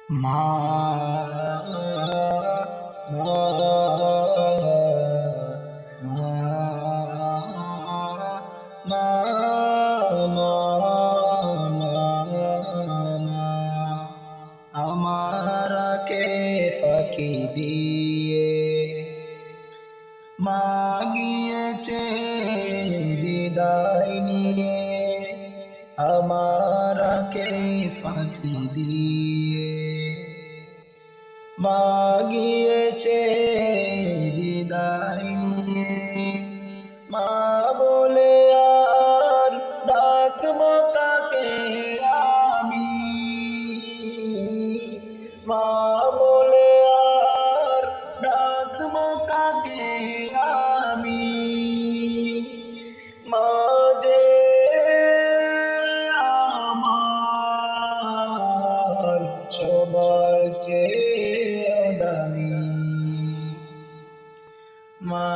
মা মা মা মা মা মা আমারকে ফাঁকি দিয়ে মা গিয়েছে বিদায় নিয়ে, আমারকে ফাঁকি দিয়ে মা গিয়েছে বিদায় নিয়ে। মা বলে আর ডাকবো কাকে আমি, মা বলে আর ডাকবো কাকে আমি। মা যে আমার সবার চেয়ে দামি। মা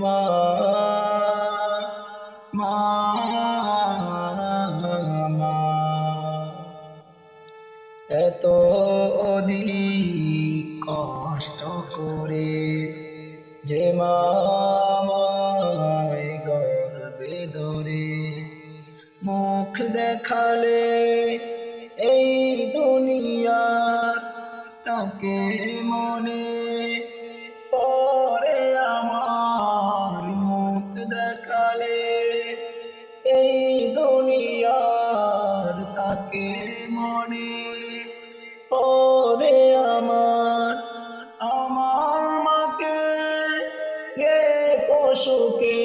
মা মা মা এত অধিক কষ্ট করে যে মা আমায় গর্ভে ধরে মুখ দেখালে এই দুনিয়ার, তাকে মনে পড়ে আমার। মুখ দেখালে এই দুনিয়ার, তাকে মনে পড়ে আমার। আমার মাকে রে পশুকে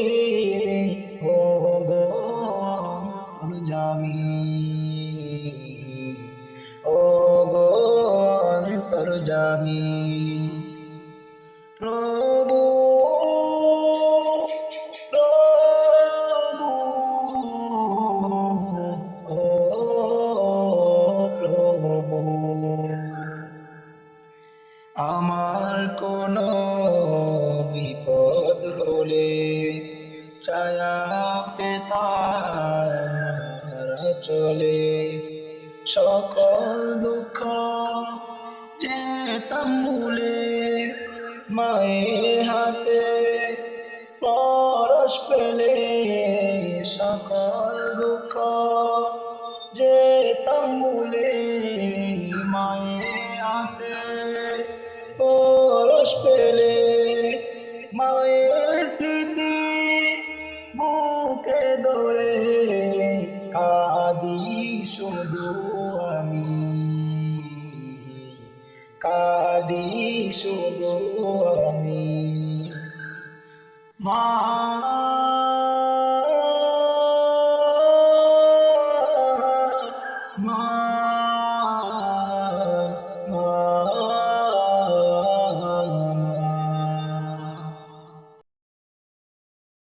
ও গো অন্তর্যামী, ও গো অন্তর্যামী। প্রভু প্রভু ও প্রভু, আমার কোনো বিপদ হলে ছায়া পেতার চলে, সকল দুঃখ যেতাম ভুলে মায়ের হাতে পরশ পেলে। সকল দুঃখ যেতাম ভুলে মায়ের হাতে পরশ পেলে। মায়ের স্মৃতি বুকে ধরে কাঁদি শুধু আমি, কাঁদি শুধু আমি। মা মা